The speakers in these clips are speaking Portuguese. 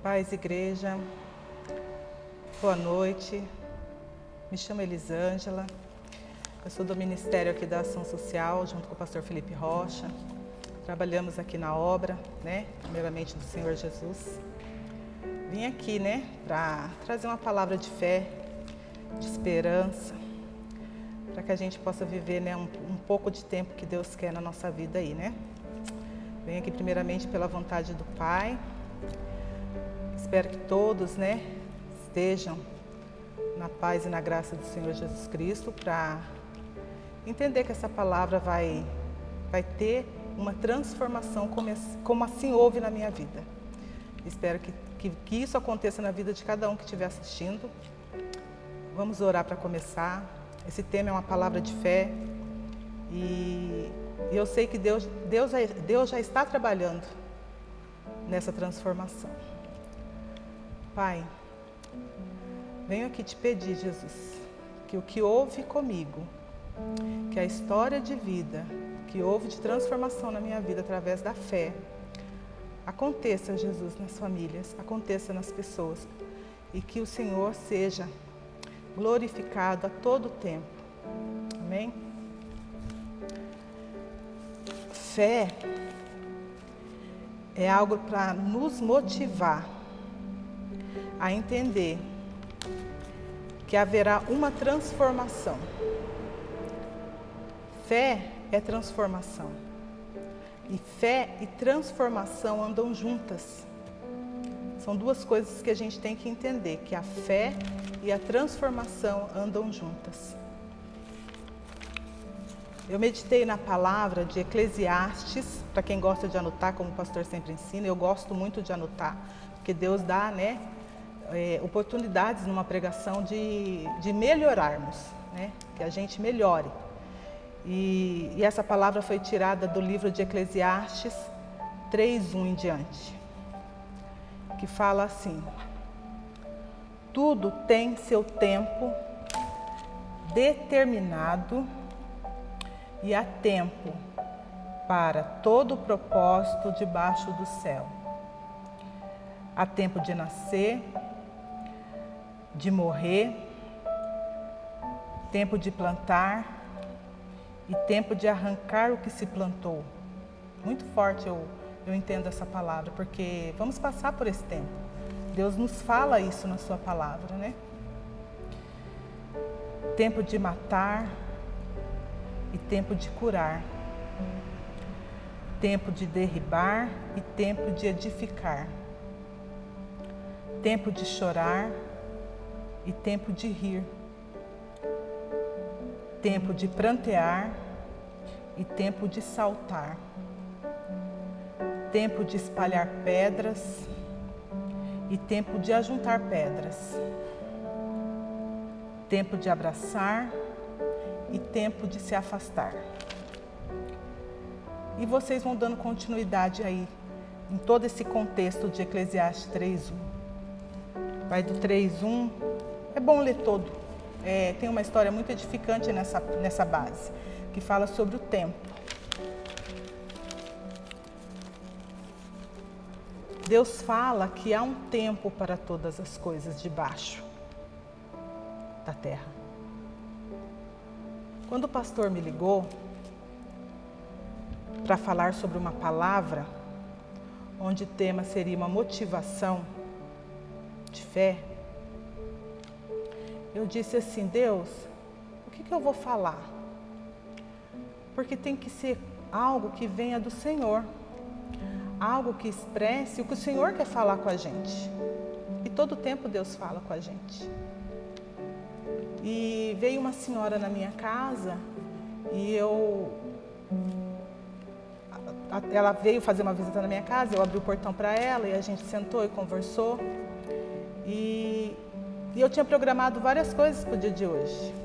Paz, igreja, boa noite. Me chamo Elisângela, eu sou do Ministério aqui da Ação Social, junto com o pastor Felipe Rocha. Trabalhamos aqui na obra, primeiramente do Senhor Jesus. Vim aqui, para trazer uma palavra de fé, de esperança, para que a gente possa viver, um pouco de tempo que Deus quer na nossa vida aí, Venho aqui primeiramente pela vontade do Pai. Espero que todos, estejam na paz e na graça do Senhor Jesus Cristo, para entender que essa palavra vai ter uma transformação, como assim houve na minha vida. Espero que isso aconteça na vida de cada um que estiver assistindo. Vamos orar para começar. Esse tema é uma palavra de fé e eu sei que Deus já está trabalhando nessa transformação. Pai, venho aqui te pedir, Jesus, que o que houve comigo, que a história de vida, que houve de transformação na minha vida através da fé, aconteça, Jesus, nas famílias, aconteça nas pessoas, e que o Senhor seja glorificado a todo tempo. Amém? Fé é algo para nos motivar a entender que haverá uma transformação. Fé é transformação. E fé e transformação andam juntas. São duas coisas que a gente tem que entender, que a fé e a transformação andam juntas. Eu meditei na palavra de Eclesiastes, para quem gosta de anotar, como o pastor sempre ensina, eu gosto muito de anotar, porque Deus dá, oportunidades numa pregação de melhorarmos, que a gente melhore. E essa palavra foi tirada do livro de Eclesiastes 3:1 em diante, que fala assim: tudo tem seu tempo determinado e há tempo para todo o propósito debaixo do céu. Há tempo de nascer, de morrer, tempo de plantar e tempo de arrancar o que se plantou. Muito forte eu entendo essa palavra, porque vamos passar por esse tempo. Deus nos fala isso na sua palavra, Tempo de matar e tempo de curar. Tempo de derribar e tempo de edificar. Tempo de chorar e tempo de rir. Tempo de prantear e tempo de saltar. Tempo de espalhar pedras e tempo de ajuntar pedras. Tempo de abraçar e tempo de se afastar. E vocês vão dando continuidade aí, em todo esse contexto de Eclesiastes 3:1. Vai do 3:1, é bom ler todo. Tem uma história muito edificante nessa base, que fala sobre o tempo. Deus fala que há um tempo para todas as coisas debaixo da terra. Quando o pastor me ligou para falar sobre uma palavra, onde o tema seria uma motivação de fé, eu disse assim: Deus, o que eu vou falar? Porque tem que ser algo que venha do Senhor, algo que expresse o que o Senhor quer falar com a gente. E todo tempo Deus fala com a gente. E veio uma senhora na minha casa e ela veio fazer uma visita na minha casa, eu abri o portão para ela e a gente sentou e conversou. E eu tinha programado várias coisas para o dia de hoje.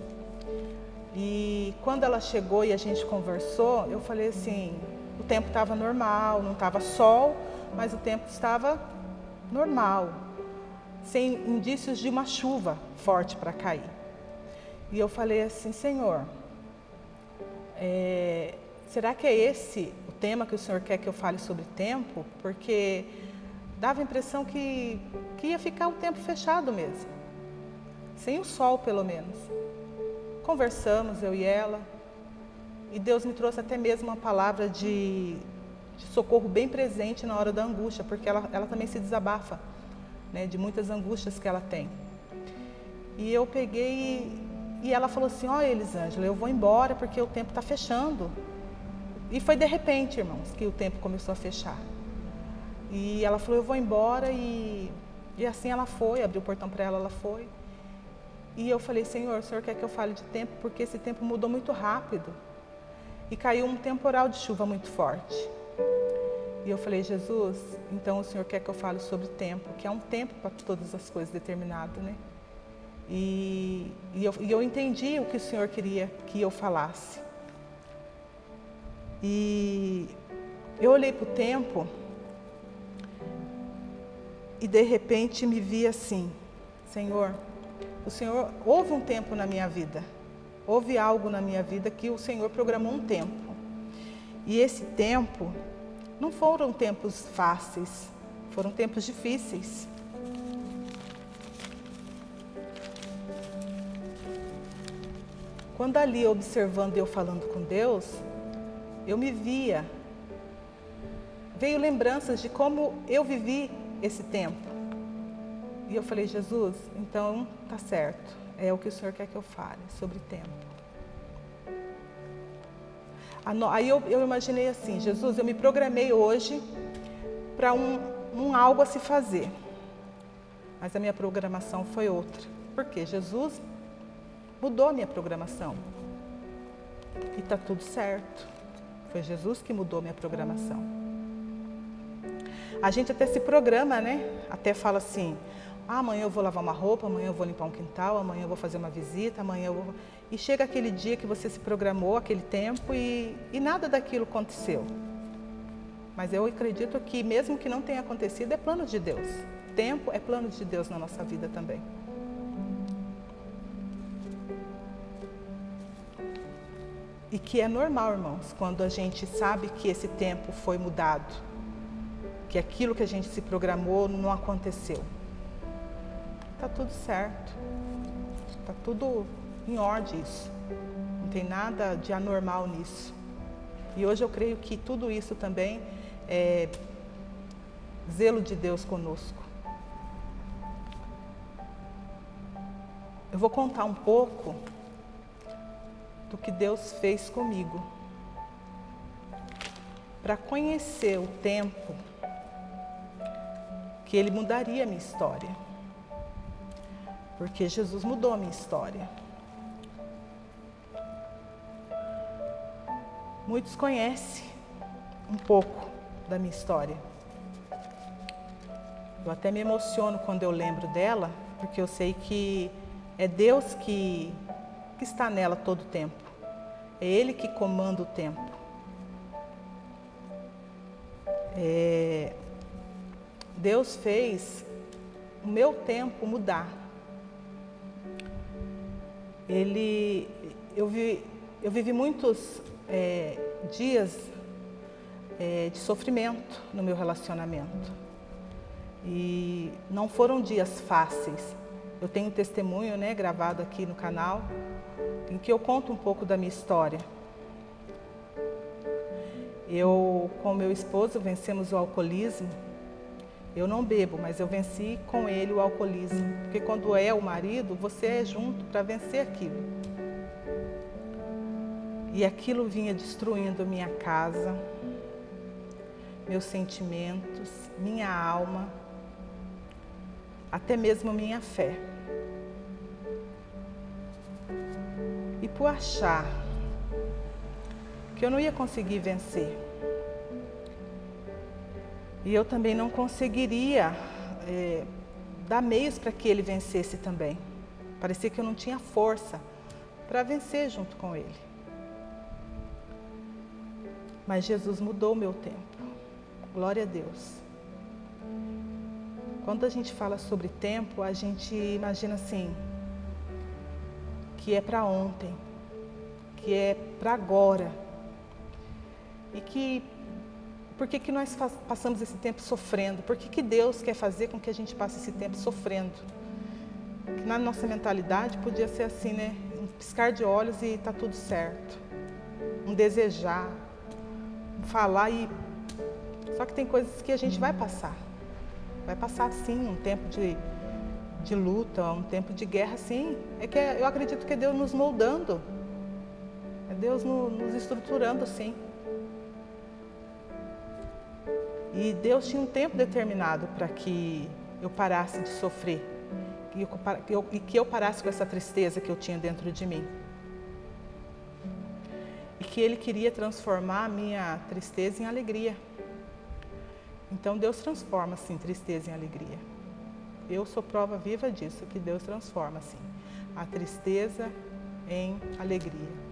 E quando ela chegou e a gente conversou, eu falei assim, o tempo estava normal, não estava sol, mas o tempo estava normal, sem indícios de uma chuva forte para cair. E eu falei assim: Senhor, será que é esse o tema que o Senhor quer que eu fale sobre tempo? Porque dava a impressão que ia ficar o tempo fechado mesmo, sem o sol pelo menos. Conversamos, eu e ela, e Deus me trouxe até mesmo uma palavra de socorro bem presente na hora da angústia, porque ela também se desabafa, né, de muitas angústias que ela tem. E eu peguei e ela falou assim: olha, Elisângela, eu vou embora porque o tempo está fechando. E foi de repente, irmãos, que o tempo começou a fechar. E ela falou: eu vou embora, e assim ela foi, abri o portão para ela, ela foi. E eu falei: Senhor, o Senhor quer que eu fale de tempo, porque esse tempo mudou muito rápido. E caiu um temporal de chuva muito forte. E eu falei: Jesus, então o Senhor quer que eu fale sobre tempo, que é um tempo para todas as coisas determinado, né? E eu entendi o que o Senhor queria que eu falasse. E eu olhei para o tempo e de repente me vi assim: Senhor, o Senhor, houve um tempo na minha vida, houve algo na minha vida que o Senhor programou um tempo. E esse tempo não foram tempos fáceis, foram tempos difíceis. Quando ali observando e eu falando com Deus, eu me via, veio lembranças de como eu vivi esse tempo. E eu falei: Jesus, então tá certo, é o que o Senhor quer que eu fale sobre tempo. Aí eu imaginei assim: Jesus, eu me programei hoje para um algo a se fazer, mas a minha programação foi outra. Por quê? Jesus mudou a minha programação. E tá tudo certo. Foi Jesus que mudou a minha programação. A gente até se programa, né? Até fala assim: amanhã eu vou lavar uma roupa, amanhã eu vou limpar um quintal, amanhã eu vou fazer uma visita, amanhã eu vou... E chega aquele dia que você se programou, aquele tempo, e nada daquilo aconteceu. Mas eu acredito que mesmo que não tenha acontecido, é plano de Deus. Tempo é plano de Deus na nossa vida também. E que é normal, irmãos, quando a gente sabe que esse tempo foi mudado, que aquilo que a gente se programou não aconteceu. Está tudo certo, está tudo em ordem isso, não tem nada de anormal nisso. E hoje eu creio que tudo isso também é zelo de Deus conosco. Eu vou contar um pouco do que Deus fez comigo, para conhecer o tempo que Ele mudaria a minha história, porque Jesus mudou a minha história. Muitos conhecem um pouco da minha história. Eu até me emociono quando eu lembro dela, porque eu sei que é Deus que está nela todo o tempo. É Ele que comanda o tempo. Deus fez o meu tempo mudar. Eu vivi muitos dias de sofrimento no meu relacionamento. E não foram dias fáceis. Eu tenho um testemunho, né, gravado aqui no canal, em que eu conto um pouco da minha história. Eu, com meu esposo, vencemos o alcoolismo. Eu não bebo, mas eu venci com ele o alcoolismo. Porque quando é o marido, você é junto para vencer aquilo. E aquilo vinha destruindo minha casa, meus sentimentos, minha alma, até mesmo minha fé. E por achar que eu não ia conseguir vencer, e eu também não conseguiria dar meios para que ele vencesse também. Parecia que eu não tinha força para vencer junto com ele. Mas Jesus mudou o meu tempo. Glória a Deus. Quando a gente fala sobre tempo, a gente imagina assim, que é para ontem, que é para agora. E que por que nós passamos esse tempo sofrendo? Por que Deus quer fazer com que a gente passe esse tempo sofrendo? Que na nossa mentalidade podia ser assim, né? Um piscar de olhos e tá tudo certo. Um desejar, um falar e... Só que tem coisas que a gente vai passar. Vai passar sim, um tempo de luta, um tempo de guerra, sim. Eu acredito que é Deus nos moldando. É Deus nos estruturando, sim. E Deus tinha um tempo determinado para que eu parasse de sofrer. E que eu parasse com essa tristeza que eu tinha dentro de mim. E que Ele queria transformar a minha tristeza em alegria. Então Deus transforma, sim, tristeza em alegria. Eu sou prova viva disso, que Deus transforma, sim, a tristeza em alegria.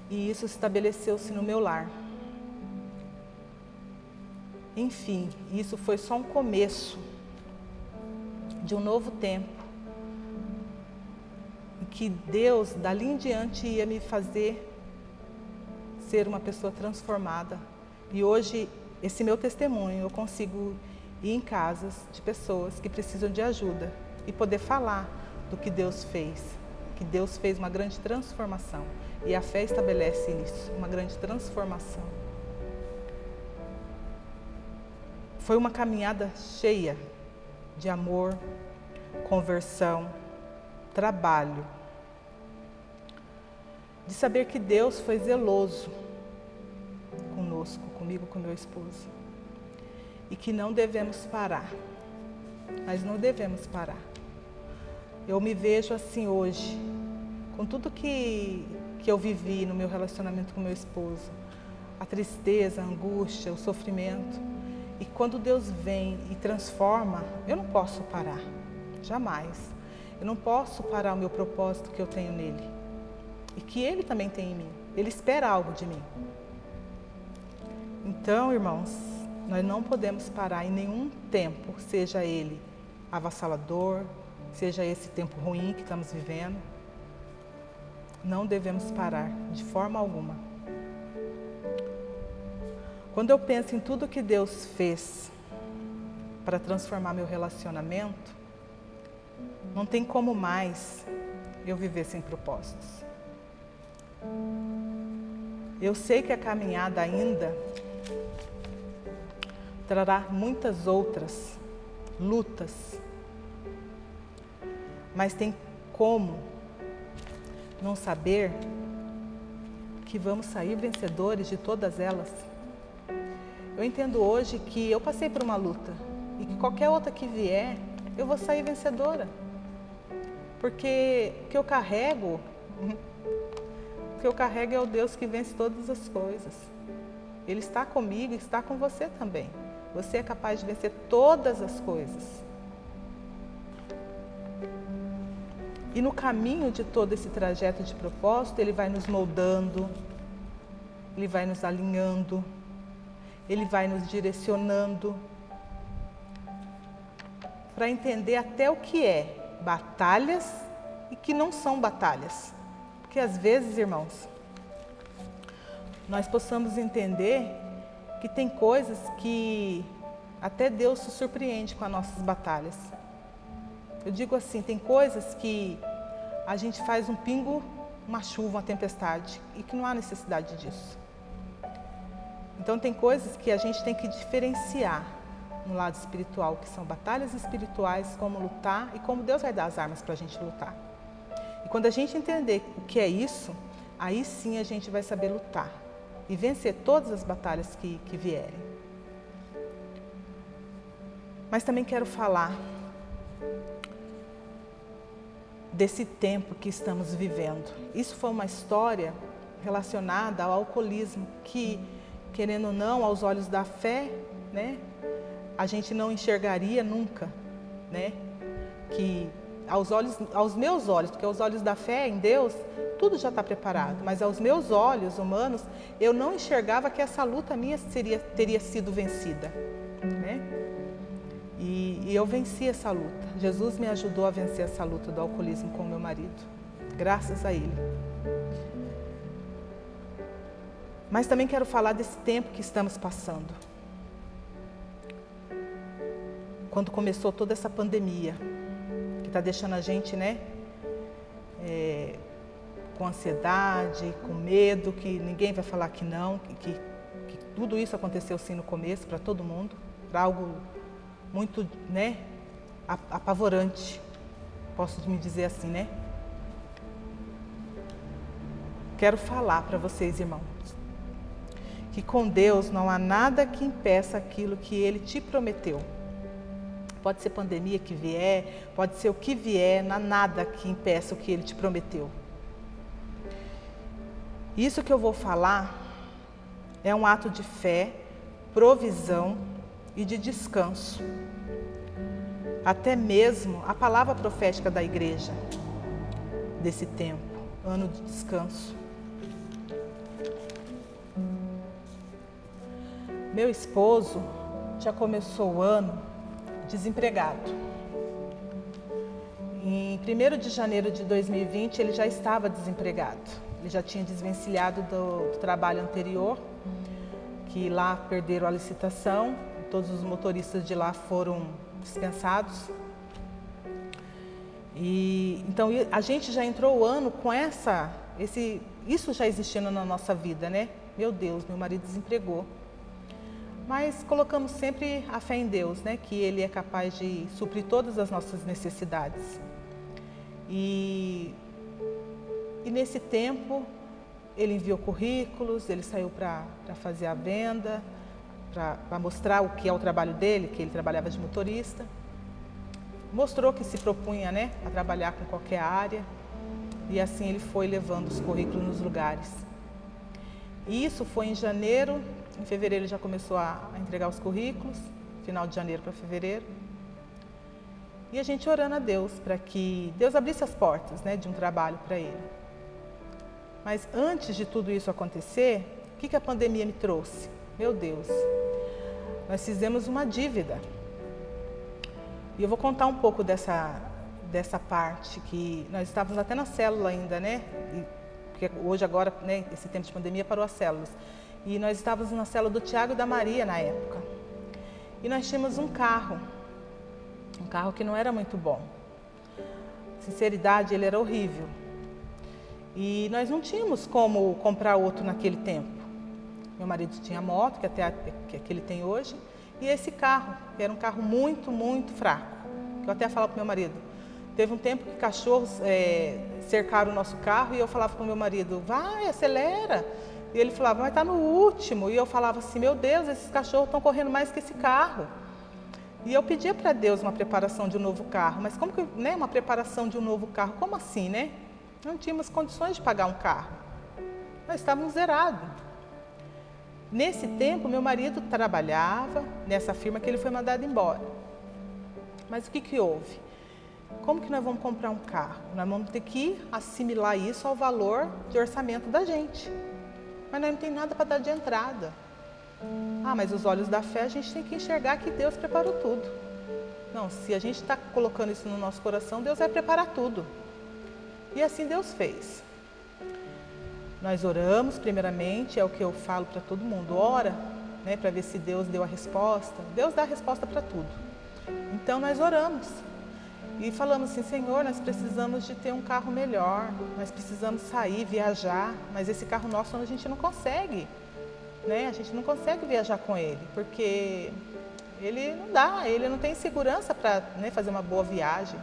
E isso estabeleceu-se no meu lar. Enfim, isso foi só um começo de um novo tempo, em que Deus, dali em diante, ia me fazer ser uma pessoa transformada. E hoje, esse meu testemunho, eu consigo ir em casas de pessoas que precisam de ajuda e poder falar do que Deus fez. Que Deus fez uma grande transformação. E a fé estabelece isso, uma grande transformação. Foi uma caminhada cheia de amor, conversão, trabalho. De saber que Deus foi zeloso conosco, comigo, com meu esposo. E que não devemos parar. Mas não devemos parar. Eu me vejo assim hoje, com tudo que eu vivi no meu relacionamento com meu esposo. A tristeza, a angústia, o sofrimento. E quando Deus vem e transforma, eu não posso parar. Jamais. Eu não posso parar o meu propósito que eu tenho nele. E que Ele também tem em mim. Ele espera algo de mim. Então, irmãos, nós não podemos parar em nenhum tempo, seja ele avassalador, seja esse tempo ruim que estamos vivendo. Não devemos parar de forma alguma. Quando eu penso em tudo que Deus fez para transformar meu relacionamento, não tem como mais eu viver sem propósitos. Eu sei que a caminhada ainda trará muitas outras lutas, mas tem como não saber que vamos sair vencedores de todas elas. Eu entendo hoje que eu passei por uma luta e que qualquer outra que vier, eu vou sair vencedora. Porque o que eu carrego é o Deus que vence todas as coisas. Ele está comigo e está com você também. Você é capaz de vencer todas as coisas. E no caminho de todo esse trajeto de propósito, Ele vai nos moldando, Ele vai nos alinhando, Ele vai nos direcionando para entender até o que é batalhas e que não são batalhas. Porque às vezes, irmãos, nós possamos entender que tem coisas que até Deus se surpreende com as nossas batalhas. Eu digo assim, tem coisas que a gente faz um pingo, uma chuva, uma tempestade, e que não há necessidade disso. Então tem coisas que a gente tem que diferenciar no lado espiritual, que são batalhas espirituais, como lutar e como Deus vai dar as armas para a gente lutar. E quando a gente entender o que é isso, aí sim a gente vai saber lutar e vencer todas as batalhas que vierem. Mas também quero falar desse tempo que estamos vivendo. Isso foi uma história relacionada ao alcoolismo, que, querendo ou não, aos olhos da fé, né, a gente não enxergaria nunca, né, que aos meus olhos, porque aos olhos da fé em Deus, tudo já está preparado, mas aos meus olhos humanos, eu não enxergava que essa luta minha teria sido vencida, né? E E eu venci essa luta. Jesus me ajudou a vencer essa luta do alcoolismo com o meu marido, graças a Ele. Mas também quero falar desse tempo que estamos passando. Quando começou toda essa pandemia, que está deixando a gente, com ansiedade, com medo, que ninguém vai falar que não, que tudo isso aconteceu sim no começo para todo mundo, para algo muito, apavorante, posso me dizer assim, Quero falar para vocês, irmãos, que com Deus não há nada que impeça aquilo que Ele te prometeu. Pode ser pandemia que vier, pode ser o que vier, não há nada que impeça o que Ele te prometeu. Isso que eu vou falar é um ato de fé, provisão e de descanso. Até mesmo a palavra profética da igreja desse tempo, ano de descanso. Meu esposo já começou o ano desempregado. Em 1º de janeiro de 2020 ele já estava desempregado. Ele já tinha desvencilhado do trabalho anterior, que lá perderam a licitação, todos os motoristas de lá foram dispensados. E então a gente já entrou o ano com isso já existindo na nossa vida, Meu Deus, meu marido desempregou. Mas colocamos sempre a fé em Deus, que Ele é capaz de suprir todas as nossas necessidades. E nesse tempo, ele enviou currículos, ele saiu para fazer a venda, para mostrar o que é o trabalho dele, que ele trabalhava de motorista. Mostrou que se propunha, a trabalhar com qualquer área. E assim ele foi levando os currículos nos lugares. E isso foi em janeiro. Em fevereiro ele já começou a entregar os currículos, final de janeiro para fevereiro. E a gente orando a Deus para que Deus abrisse as portas, de um trabalho para ele. Mas antes de tudo isso acontecer, o que a pandemia me trouxe? Meu Deus, nós fizemos uma dívida. E eu vou contar um pouco dessa parte, que nós estávamos até na célula ainda, porque hoje agora, esse tempo de pandemia parou as células. E nós estávamos na célula do Tiago e da Maria na época. E nós tínhamos um carro que não era muito bom. Sinceridade, ele era horrível. E nós não tínhamos como comprar outro naquele tempo. Meu marido tinha moto, que ele tem hoje, e esse carro, que era um carro muito, muito fraco. Eu até falava para o meu marido, teve um tempo que cachorros cercaram o nosso carro e eu falava para o meu marido, vai, acelera. E ele falava, mas está no último. E eu falava assim, meu Deus, esses cachorros estão correndo mais que esse carro. E eu pedia para Deus uma preparação de um novo carro. Mas como que, uma preparação de um novo carro? Como assim, Não tínhamos condições de pagar um carro. Nós estávamos zerados. Nesse tempo, meu marido trabalhava nessa firma que ele foi mandado embora. Mas o que houve? Como que nós vamos comprar um carro? Nós vamos ter que assimilar isso ao valor de orçamento da gente. Mas nós não tem nada para dar de entrada. Mas os olhos da fé a gente tem que enxergar que Deus preparou tudo. Não, se a gente está colocando isso no nosso coração, Deus vai preparar tudo. E assim Deus fez. Nós oramos primeiramente, é o que eu falo para todo mundo, ora, para ver se Deus deu a resposta. Deus dá a resposta para tudo. Então nós oramos. E falamos assim, Senhor, nós precisamos de ter um carro melhor, nós precisamos sair, viajar, mas esse carro nosso a gente não consegue, A gente não consegue viajar com ele, porque ele não dá, ele não tem segurança para fazer uma boa viagem.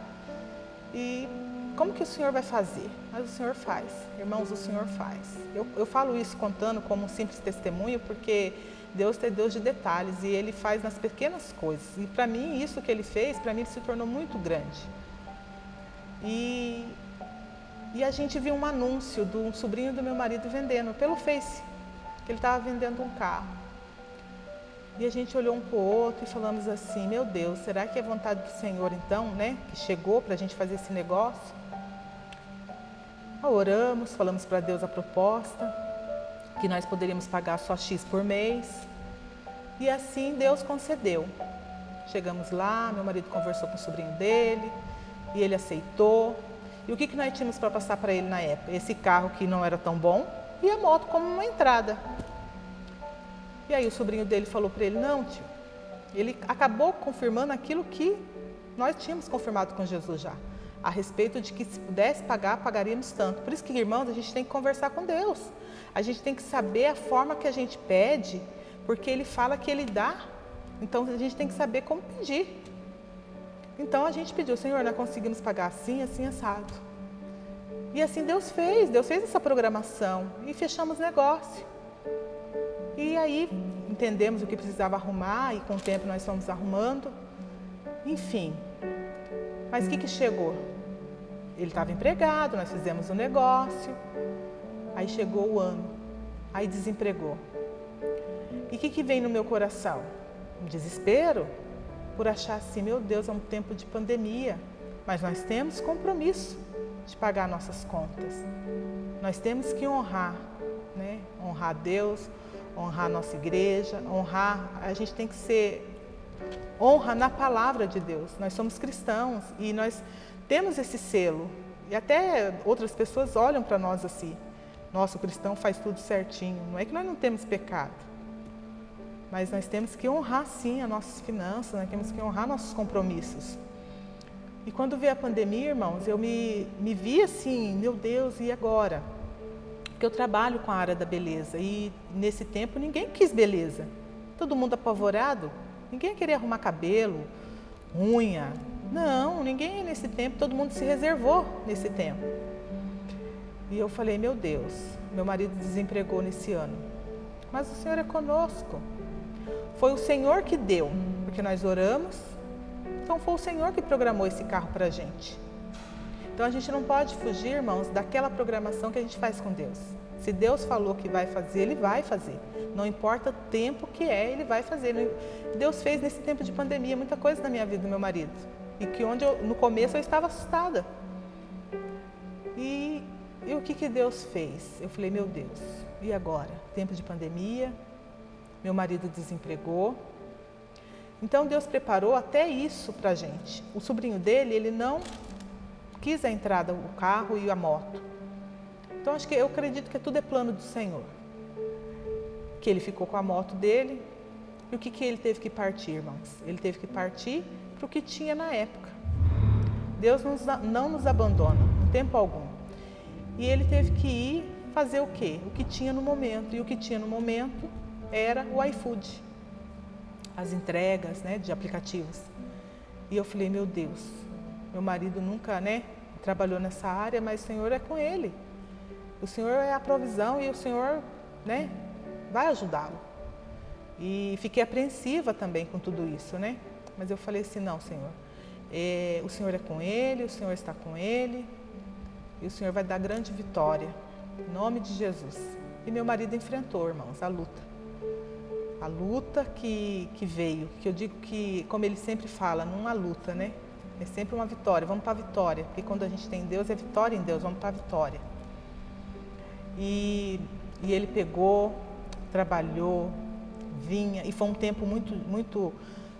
E como que o Senhor vai fazer? Mas o Senhor faz, irmãos, o Senhor faz. Eu falo isso contando como um simples testemunho, porque Deus é Deus de detalhes e Ele faz nas pequenas coisas. E para mim, isso que Ele fez, para mim, Ele se tornou muito grande. E a gente viu um anúncio de um sobrinho do meu marido vendendo pelo Face, que ele estava vendendo um carro. E a gente olhou um para o outro e falamos assim, meu Deus, será que é vontade do Senhor então, que chegou para a gente fazer esse negócio? Oramos, falamos para Deus a proposta, que nós poderíamos pagar só X por mês. E assim Deus concedeu. Chegamos lá, meu marido conversou com o sobrinho dele e ele aceitou. E o que nós tínhamos para passar para ele na época? Esse carro que não era tão bom e a moto como uma entrada. E aí o sobrinho dele falou para ele, não tio, ele acabou confirmando aquilo que nós tínhamos confirmado com Jesus já, a respeito de que se pudesse pagar, pagaríamos tanto. Por isso que, irmãos, a gente tem que conversar com Deus. A gente tem que saber a forma que a gente pede, porque Ele fala que Ele dá. Então, a gente tem que saber como pedir. Então, a gente pediu, Senhor, nós conseguimos pagar assim, assim, assado. E assim Deus fez essa programação e fechamos negócio. E aí, entendemos o que precisava arrumar e com o tempo nós fomos arrumando. Enfim, mas o que chegou? Ele estava empregado, nós fizemos um negócio, aí chegou o ano, aí desempregou. E o que vem no meu coração? Um desespero por achar assim, meu Deus, é um tempo de pandemia, mas nós temos compromisso de pagar nossas contas. Nós temos que honrar, né? Honrar Deus, honrar a nossa igreja, a gente tem que ser honra na palavra de Deus. Nós somos cristãos e nós temos esse selo. E até outras pessoas olham para nós assim. Nossa, o cristão faz tudo certinho. Não é que nós não temos pecado. Mas nós temos que honrar sim as nossas finanças, nós temos que honrar nossos compromissos. E quando veio a pandemia, irmãos, eu me vi assim, meu Deus, e agora? Porque eu trabalho com a área da beleza e nesse tempo ninguém quis beleza. Todo mundo apavorado. Ninguém queria arrumar cabelo, unha. Não, ninguém nesse tempo, todo mundo se reservou nesse tempo. E eu falei, meu Deus, meu marido desempregou nesse ano. Mas o Senhor é conosco. Foi o Senhor que deu, porque nós oramos. Então foi o Senhor que programou esse carro para a gente. Então a gente não pode fugir, irmãos, daquela programação que a gente faz com Deus. Se Deus falou que vai fazer, Ele vai fazer. Não importa o tempo que é, Ele vai fazer. Deus fez nesse tempo de pandemia muita coisa na minha vida, do meu marido. E que no começo eu estava assustada. E o que Deus fez? Eu falei, meu Deus, e agora? Tempo de pandemia, meu marido desempregou. Então Deus preparou até isso para a gente. O sobrinho dele, ele não quis a entrada, o carro e a moto. Então eu acredito que tudo é plano do Senhor. Que ele ficou com a moto dele. E o que ele teve que partir, irmãos? Ele teve que partir para o que tinha na época. Deus não nos abandona, em tempo algum. E ele teve que ir fazer o quê? O que tinha no momento. E o que tinha no momento era o iFood. As entregas, né, de aplicativos. E eu falei, meu Deus, meu marido nunca, né, trabalhou nessa área, mas o Senhor é com ele. O Senhor é a provisão e o Senhor, né, vai ajudá-lo. E fiquei apreensiva também com tudo isso, né? Mas eu falei assim, não, Senhor, o Senhor é com ele, o Senhor está com ele e o Senhor vai dar grande vitória, em nome de Jesus. E meu marido enfrentou, irmãos, a luta. A luta que veio, que eu digo que, como ele sempre fala, não há luta, né? É sempre uma vitória, vamos para a vitória, porque quando a gente tem Deus, é vitória em Deus, vamos para a vitória. E ele pegou, trabalhou, vinha, e foi um tempo muito, muito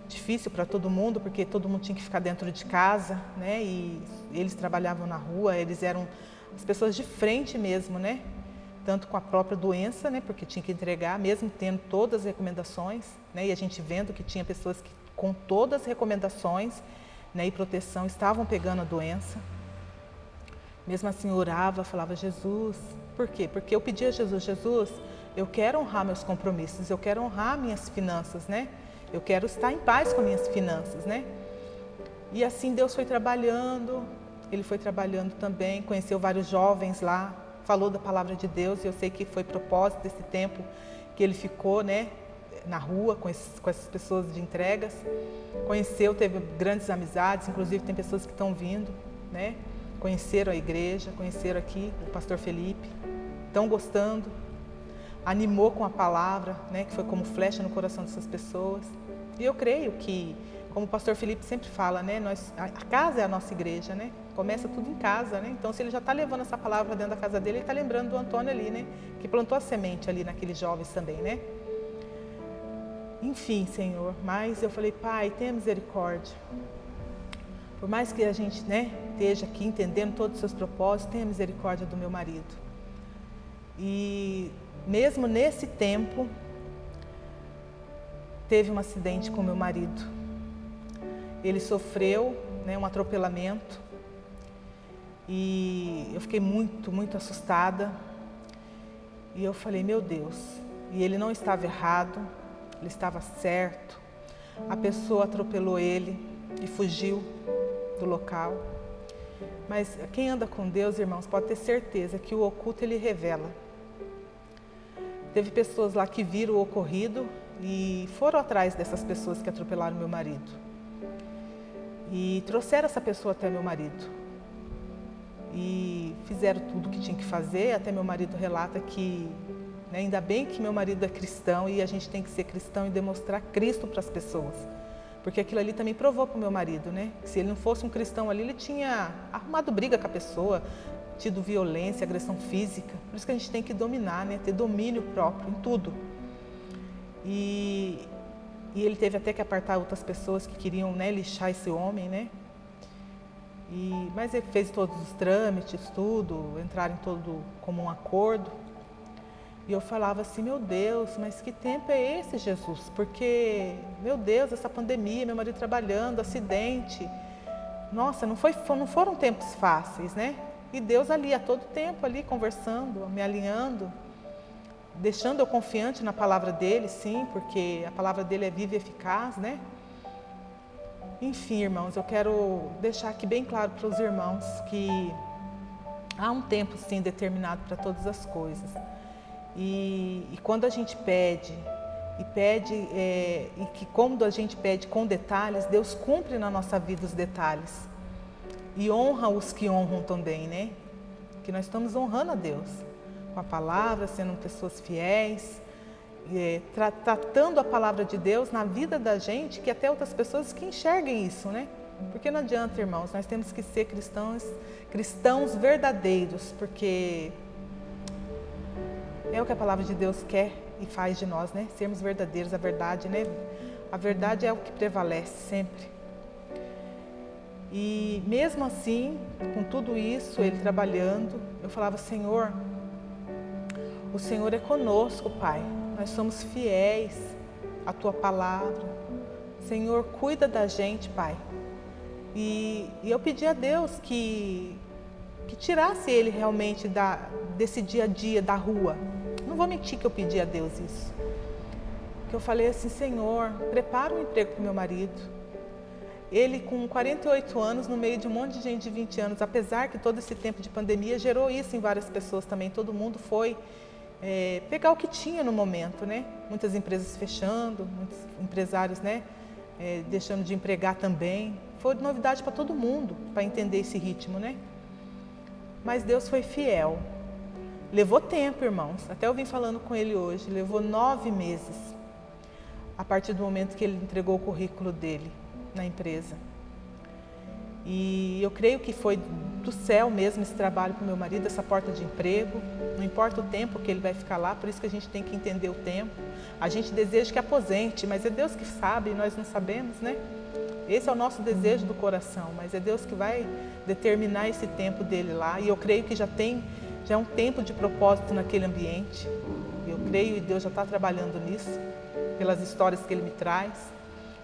difícil para todo mundo, porque todo mundo tinha que ficar dentro de casa, né? E eles trabalhavam na rua, eles eram as pessoas de frente mesmo, né? Tanto com a própria doença, né? Porque tinha que entregar, mesmo tendo todas as recomendações, né? E a gente vendo que tinha pessoas que com todas as recomendações, né, e proteção estavam pegando a doença. Mesmo assim orava, falava Jesus. Por quê? Porque eu pedia a Jesus, Jesus, eu quero honrar meus compromissos, eu quero honrar minhas finanças, né? Eu quero estar em paz com minhas finanças, né? E assim Deus foi trabalhando, Ele foi trabalhando também, conheceu vários jovens lá, falou da palavra de Deus, e eu sei que foi propósito desse tempo que Ele ficou, né, na rua com essas pessoas de entregas. Conheceu, teve grandes amizades, inclusive tem pessoas que estão vindo, né? Conheceram a igreja, conheceram aqui o pastor Felipe, estão gostando, animou com a palavra, né, que foi como flecha no coração dessas pessoas. E eu creio que, como o pastor Felipe sempre fala, né, a casa é a nossa igreja, né? Começa tudo em casa, né? Então, se ele já está levando essa palavra dentro da casa dele, ele está lembrando do Antônio ali, né? Que plantou a semente ali naqueles jovens também, né? Enfim, Senhor, mas eu falei, Pai, tenha misericórdia. Por mais que a gente, esteja aqui entendendo todos os seus propósitos, tenha misericórdia do meu marido. E mesmo nesse tempo, teve um acidente com meu marido. Ele sofreu, um atropelamento e eu fiquei muito, muito assustada. E eu falei, meu Deus, e ele não estava errado, ele estava certo. A pessoa atropelou ele e fugiu do local. Mas quem anda com Deus, irmãos, pode ter certeza que o oculto ele revela. Teve pessoas lá que viram o ocorrido e foram atrás dessas pessoas que atropelaram meu marido. E trouxeram essa pessoa até meu marido. E fizeram tudo o que tinha que fazer. Até meu marido relata que, ainda bem que meu marido é cristão e a gente tem que ser cristão e demonstrar Cristo para as pessoas. Porque aquilo ali também provou para o meu marido, que se ele não fosse um cristão ali, ele tinha arrumado briga com a pessoa, tido violência, agressão física. Por isso que a gente tem que dominar, ter domínio próprio em tudo. E ele teve até que apartar outras pessoas que queriam, lixar esse homem, Mas ele fez todos os trâmites, tudo, entraram em todo comum acordo. E eu falava assim, meu Deus, mas que tempo é esse, Jesus? Porque, meu Deus, essa pandemia, meu marido trabalhando, acidente. Nossa, não foram tempos fáceis, E Deus ali, a todo tempo ali, conversando, me alinhando, deixando eu confiante na palavra dele, sim, porque a palavra dele é viva e eficaz, Enfim, irmãos, eu quero deixar aqui bem claro para os irmãos que há um tempo, sim, determinado para todas as coisas. E quando a gente pede, e que quando a gente pede com detalhes, Deus cumpre na nossa vida os detalhes. E honra os que honram também, Que nós estamos honrando a Deus com a palavra, sendo pessoas fiéis, tratando a palavra de Deus na vida da gente, que até outras pessoas que enxerguem isso, Porque não adianta, irmãos, nós temos que ser cristãos verdadeiros, porque é o que a palavra de Deus quer e faz de nós, Sermos verdadeiros, a verdade, A verdade é o que prevalece sempre. E mesmo assim, com tudo isso, ele trabalhando, eu falava, Senhor, o Senhor é conosco, Pai. Nós somos fiéis à Tua palavra. Senhor, cuida da gente, Pai. E eu pedi a Deus que tirasse ele realmente desse dia a dia da rua. Não vou mentir que eu pedi a Deus isso. Que eu falei assim, Senhor, prepara um emprego para o meu marido. Ele com 48 anos, no meio de um monte de gente de 20 anos, apesar que todo esse tempo de pandemia gerou isso em várias pessoas também. Todo mundo foi pegar o que tinha no momento, Muitas empresas fechando, muitos empresários, deixando de empregar também. Foi novidade para todo mundo, para entender esse ritmo, Mas Deus foi fiel. Levou tempo, irmãos. Até eu vim falando com ele hoje. Levou 9 meses. A partir do momento que ele entregou o currículo dele na empresa. E eu creio que foi do céu mesmo esse trabalho para o meu marido, essa porta de emprego. Não importa o tempo que ele vai ficar lá, por isso que a gente tem que entender o tempo. A gente deseja que aposente, mas é Deus que sabe e nós não sabemos, Esse é o nosso desejo do coração, mas é Deus que vai determinar esse tempo dele lá. E eu creio que já é um tempo de propósito naquele ambiente. Eu creio e Deus já está trabalhando nisso, pelas histórias que Ele me traz.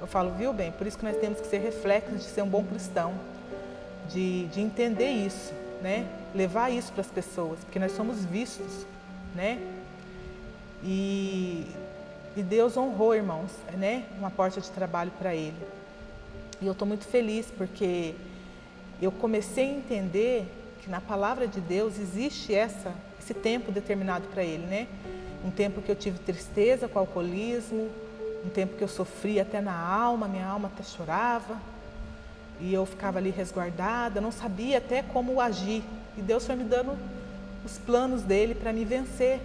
Eu falo, viu bem, por isso que nós temos que ser reflexos de ser um bom cristão, de entender isso, Levar isso para as pessoas, porque nós somos vistos, E Deus honrou, irmãos, uma porta de trabalho para ele. E eu estou muito feliz porque eu comecei a entender que na palavra de Deus existe esse tempo determinado para ele, Um tempo que eu tive tristeza com o alcoolismo, um tempo que eu sofri até na alma, minha alma até chorava. E eu ficava ali resguardada, não sabia até como agir. E Deus foi me dando os planos dele para me vencer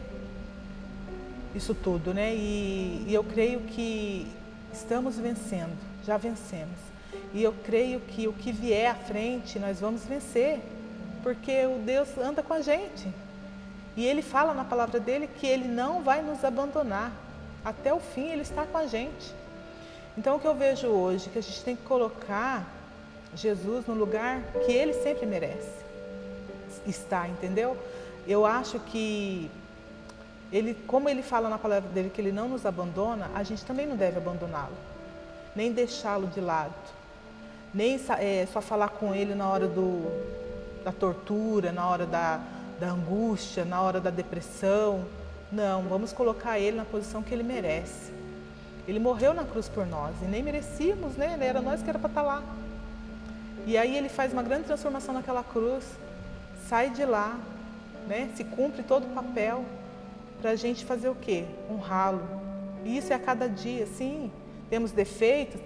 isso tudo, E eu creio que estamos vencendo, já vencemos. E eu creio que o que vier à frente, nós vamos vencer, porque o Deus anda com a gente. E Ele fala na palavra dele que Ele não vai nos abandonar. Até o fim Ele está com a gente. Então o que eu vejo hoje, que a gente tem que colocar Jesus no lugar que Ele sempre merece estar, entendeu? Eu acho que como Ele fala na palavra dele que Ele não nos abandona, a gente também não deve abandoná-lo, nem deixá-lo de lado, nem só falar com Ele na hora da tortura, na hora da angústia, na hora da depressão. Não, vamos colocar Ele na posição que Ele merece. Ele morreu na cruz por nós e nem merecíamos, né? Era nós que era para estar lá. E aí Ele faz uma grande transformação naquela cruz, sai de lá, né? Se cumpre todo o papel para a gente fazer o quê? Honrá-lo. E isso é a cada dia, sim. Temos defeitos?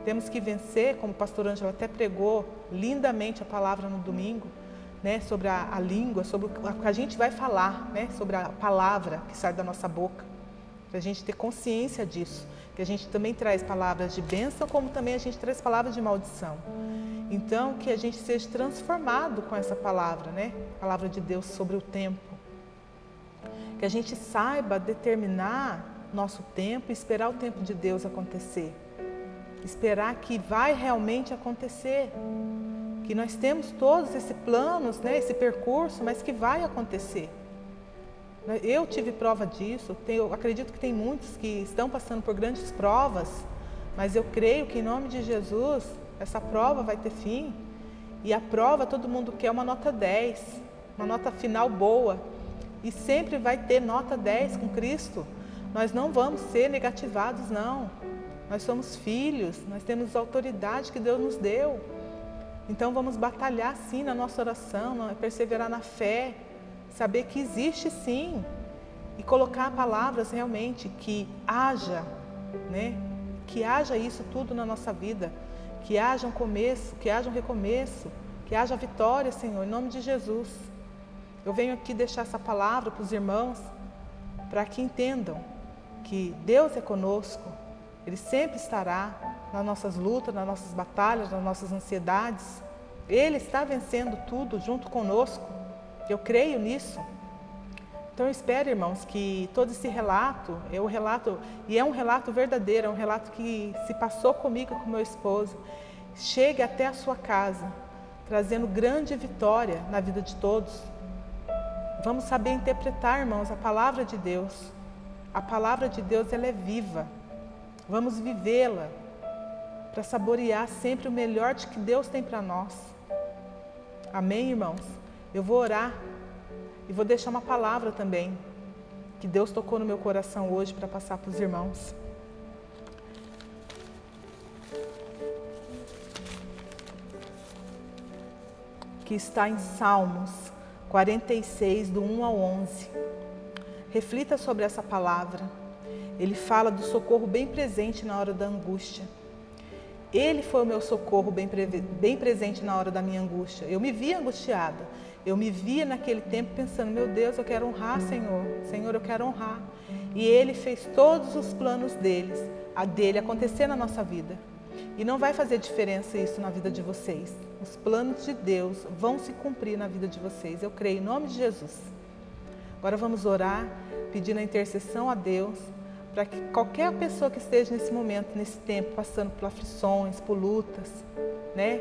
Temos que vencer, como o pastor Ângelo até pregou lindamente a palavra no domingo, né? Sobre a língua, sobre o que a gente vai falar, né? Sobre a palavra que sai da nossa boca. Para a gente ter consciência disso, que a gente também traz palavras de bênção, como também a gente traz palavras de maldição. Então, que a gente seja transformado com essa palavra, né? Palavra de Deus sobre o tempo. Que a gente saiba determinar nosso tempo e esperar o tempo de Deus acontecer. Esperar que vai realmente acontecer. Que nós temos todos esses planos, né? Esse percurso, mas que vai acontecer. Eu tive prova disso, eu acredito que tem muitos que estão passando por grandes provas, mas eu creio que em nome de Jesus, essa prova vai ter fim. E a prova todo mundo quer uma nota 10, uma nota final boa. E sempre vai ter nota 10 com Cristo. Nós não vamos ser negativados, não. Nós somos filhos, nós temos autoridade que Deus nos deu. Então vamos batalhar sim na nossa oração, perseverar na fé, saber que existe sim, e colocar palavras realmente que haja, né? Que haja isso tudo na nossa vida, que haja um começo, que haja um recomeço, que haja vitória, Senhor, em nome de Jesus. Eu venho aqui deixar essa palavra para os irmãos, para que entendam que Deus é conosco, Ele sempre estará nas nossas lutas, nas nossas batalhas, nas nossas ansiedades. Ele está vencendo tudo junto conosco. Eu creio nisso. Então eu espero, irmãos, que todo esse relato, é um relato verdadeiro, é um relato que se passou comigo e com meu esposo, chegue até a sua casa, trazendo grande vitória na vida de todos. Vamos saber interpretar, irmãos, a palavra de Deus. A palavra de Deus, ela é viva. Vamos vivê-la para saborear sempre o melhor de que Deus tem para nós. Amém, irmãos? Eu vou orar e vou deixar uma palavra também que Deus tocou no meu coração hoje para passar para os irmãos. Que está em Salmos 46, do 1 ao 11. Reflita sobre essa palavra. Ele fala do socorro bem presente na hora da angústia. Ele foi o meu socorro bem presente na hora da minha angústia. Eu me via angustiada. Eu me via naquele tempo pensando, meu Deus, eu quero honrar, Senhor. Senhor, eu quero honrar. E Ele fez todos os planos dele acontecer na nossa vida. E não vai fazer diferença isso na vida de vocês. Os planos de Deus vão se cumprir na vida de vocês. Eu creio em nome de Jesus. Agora vamos orar, pedindo a intercessão a Deus, para que qualquer pessoa que esteja nesse momento, nesse tempo, passando por aflições, por lutas, né?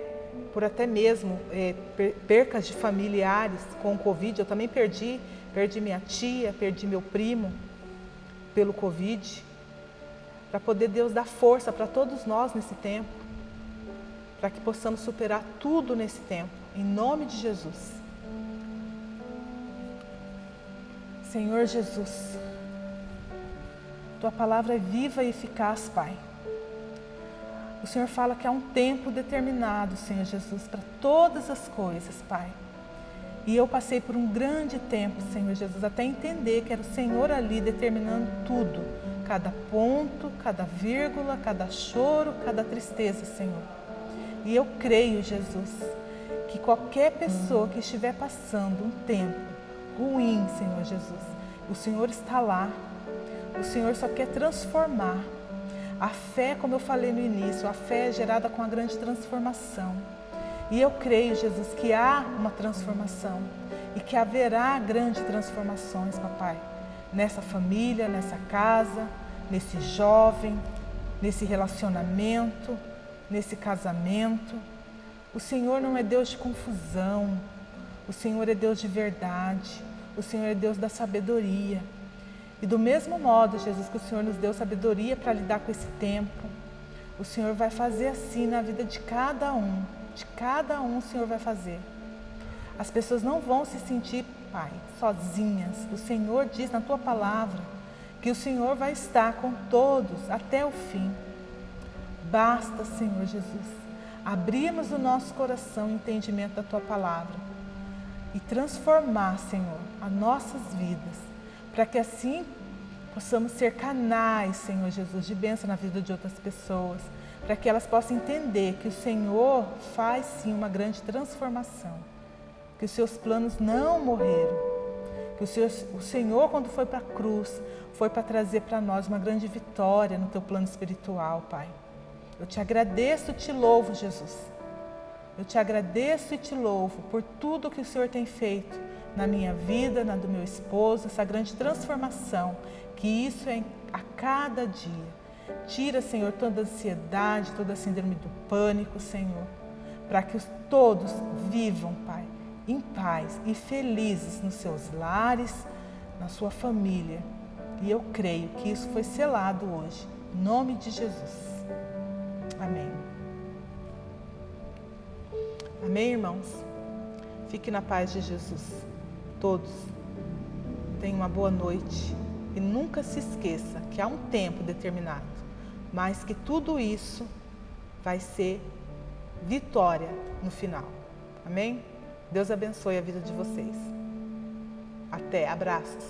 Por até mesmo percas de familiares com o Covid. Eu também perdi minha tia, perdi meu primo pelo Covid. Para poder Deus dar força para todos nós nesse tempo, para que possamos superar tudo nesse tempo, em nome de Jesus. Senhor Jesus, Tua palavra é viva e eficaz, Pai. O Senhor fala que há um tempo determinado, Senhor Jesus, para todas as coisas, Pai. E eu passei por um grande tempo, Senhor Jesus, até entender que era o Senhor ali determinando tudo, cada ponto, cada vírgula, cada choro, cada tristeza, Senhor. E eu creio, Jesus, que qualquer pessoa que estiver passando um tempo ruim, Senhor Jesus, o Senhor está lá. O Senhor só quer transformar. A fé, como eu falei no início, a fé é gerada com a grande transformação. E eu creio, Jesus, que há uma transformação e que haverá grandes transformações, Papai. nessa família, nessa casa, nesse jovem, nesse relacionamento, nesse casamento. O Senhor não é Deus de confusão, o Senhor é Deus de verdade, o Senhor é Deus da sabedoria. E do mesmo modo, Jesus, que o Senhor nos deu sabedoria para lidar com esse tempo, o Senhor vai fazer assim na vida de cada um o Senhor vai fazer. As pessoas não vão se sentir, Pai, sozinhas. O Senhor diz na Tua palavra que o Senhor vai estar com todos até o fim. Basta, Senhor Jesus, abrirmos o nosso coração e entendimento da Tua palavra e transformar, Senhor, as nossas vidas, para que assim possamos ser canais, Senhor Jesus, de bênção na vida de outras pessoas, para que elas possam entender que o Senhor faz sim uma grande transformação, que os seus planos não morreram, que o Senhor, quando foi para a cruz, foi para trazer para nós uma grande vitória no Teu plano espiritual, Pai. Eu te agradeço e te louvo, Jesus. Eu te agradeço e te louvo por tudo que o Senhor tem feito na minha vida, na do meu esposo, essa grande transformação, que isso é a cada dia. Tira, Senhor, toda a ansiedade, toda a síndrome do pânico, Senhor, para que todos vivam, Pai, em paz e felizes nos seus lares, na sua família. E eu creio que isso foi selado hoje, em nome de Jesus. Amém. Amém, irmãos? Fique na paz de Jesus. Todos tenham uma boa noite e nunca se esqueça que há um tempo determinado, mas que tudo isso vai ser vitória no final. Amém? Deus abençoe a vida de vocês. Até, abraços.